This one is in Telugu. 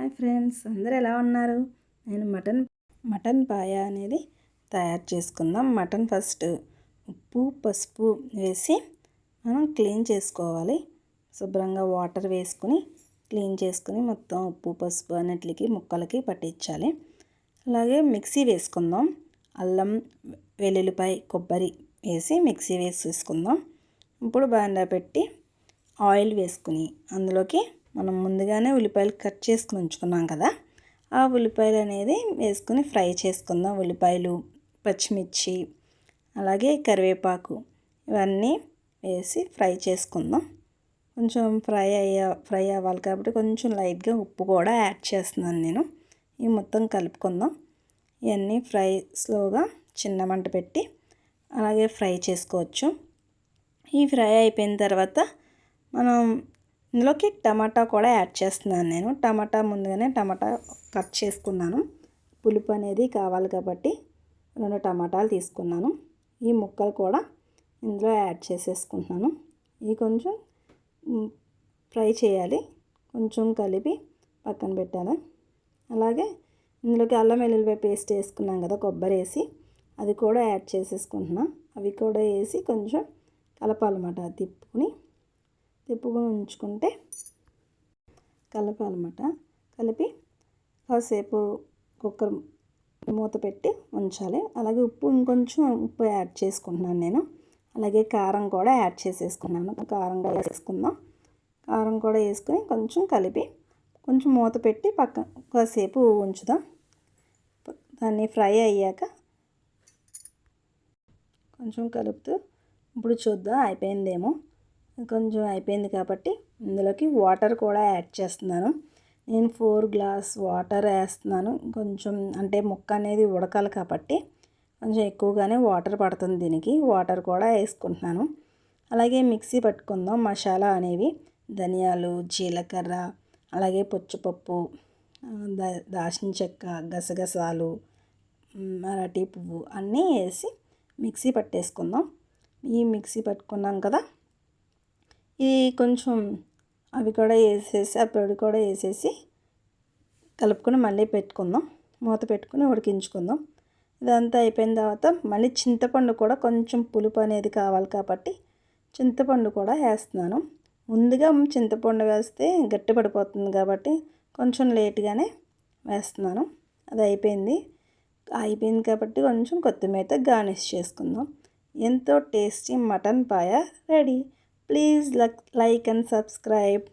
హాయ్ ఫ్రెండ్స్, అందరూ ఎలా ఉన్నారు? నేను మటన్ పాయ అనేది తయారు చేసుకుందాం. మటన్ ఫస్ట్ ఉప్పు పసుపు వేసి మనం క్లీన్ చేసుకోవాలి. శుభ్రంగా వాటర్ వేసుకుని క్లీన్ చేసుకుని మొత్తం ఉప్పు పసుపు అన్నిటికి ముక్కలకి పట్టించాలి. అలాగే మిక్సీ వేసుకుందాం. అల్లం వెల్లుల్లిపాయ కొబ్బరి వేసి మిక్సీ వేసేసుకుందాం. ఇప్పుడు బాండా పెట్టి ఆయిల్ వేసుకుని అందులోకి మనం ముందుగానే ఉల్లిపాయలు కట్ చేసుకుని ఉంచుకున్నాం కదా, ఆ ఉల్లిపాయలు అనేది వేసుకుని ఫ్రై చేసుకుందాం. ఉల్లిపాయలు, పచ్చిమిర్చి, అలాగే కరివేపాకు ఇవన్నీ వేసి ఫ్రై చేసుకుందాం. కొంచెం ఫ్రై అవ్వాలి కాబట్టి కొంచెం లైట్గా ఉప్పు కూడా యాడ్ చేస్తున్నాను నేను. ఇవి మొత్తం కలుపుకుందాం. ఇవన్నీ ఫ్రై స్లోగా చిన్న మంట పెట్టి అలాగే ఫ్రై చేసుకోవచ్చు. ఈ ఫ్రై అయిపోయిన తర్వాత మనం ఇందులోకి టమాటా కూడా యాడ్ చేస్తున్నాను నేను. ముందుగానే టమాటా కట్ చేసుకున్నాను. పులుపు అనేది కావాలి కాబట్టి 2 టమాటాలు తీసుకున్నాను. ఈ ముక్కలు కూడా ఇందులో యాడ్ చేసేసుకుంటున్నాను. ఇవి కొంచెం ఫ్రై చేయాలి, కొంచెం కలిపి పక్కన పెట్టాలి. అలాగే ఇందులోకి అల్లం వెల్లుల్లిపాయ పేస్ట్ వేసుకున్నాం కదా, కొబ్బరి వేసి అది కూడా యాడ్ చేసేసుకుంటున్నాను. అవి కూడా వేసి కొంచెం కలపాలన్నమాట. తిప్పుకొని ఉంచుకుంటే కలపాలన్నమాట. కలిపి కాసేపు కుక్కర్ మూత పెట్టి ఉంచాలి. అలాగే ఇంకొంచెం ఉప్పు యాడ్ చేసుకుంటున్నాను నేను. అలాగే కారం కూడా యాడ్ చేసేసుకున్నాను. కారం కూడా వేసుకుందాం. కారం కూడా వేసుకొని కొంచెం కలిపి కొంచెం మూత పెట్టి పక్కన కాసేపు ఉంచుదాం. దాన్ని ఫ్రై అయ్యాక కొంచెం కలుపుతూ ఇప్పుడు చూద్దాం అయిపోయిందేమో. కొంచెం అయిపోయింది కాబట్టి ఇందులోకి వాటర్ కూడా యాడ్ చేస్తున్నాను. నేను 4 గ్లాస్ వాటర్ వేస్తున్నాను. కొంచెం అంటే ముక్క అనేది ఉడకాలి కాబట్టి కొంచెం ఎక్కువగానే వాటర్ పడుతుంది దీనికి. వాటర్ కూడా వేసుకుంటున్నాను. అలాగే మిక్సీ పట్టుకుందాం. మసాలా అనేవి ధనియాలు, జీలకర్ర, అలాగే పచ్చిపప్పు, దాల్చిన చెక్క, గసగసాలు, అరటి పువ్వు అన్నీ వేసి మిక్సీ పట్టేసుకుందాం. ఈ మిక్సీ పట్టుకున్నాం కదా, ఇది కొంచెం అవి కూడా వేసేసి ఆ పొడి కూడా వేసేసి కలుపుకొని మళ్ళీ పెట్టుకుందాం. మూత పెట్టుకుని ఉడికించుకుందాం. ఇదంతా అయిపోయిన తర్వాత మళ్ళీ చింతపండు కూడా కొంచెం పులుపు అనేది కావాలి కాబట్టి చింతపండు కూడా వేస్తున్నాను. ముందుగా చింతపండు వేస్తే గట్టి పడిపోతుంది కాబట్టి కొంచెం లేట్గానే వేస్తున్నాను. అది అయిపోయింది కాబట్టి కొంచెం కొత్తిమీరతో గార్నిష్ చేసుకుందాం. ఎంతో tasty mutton paya ready. Please like and subscribe.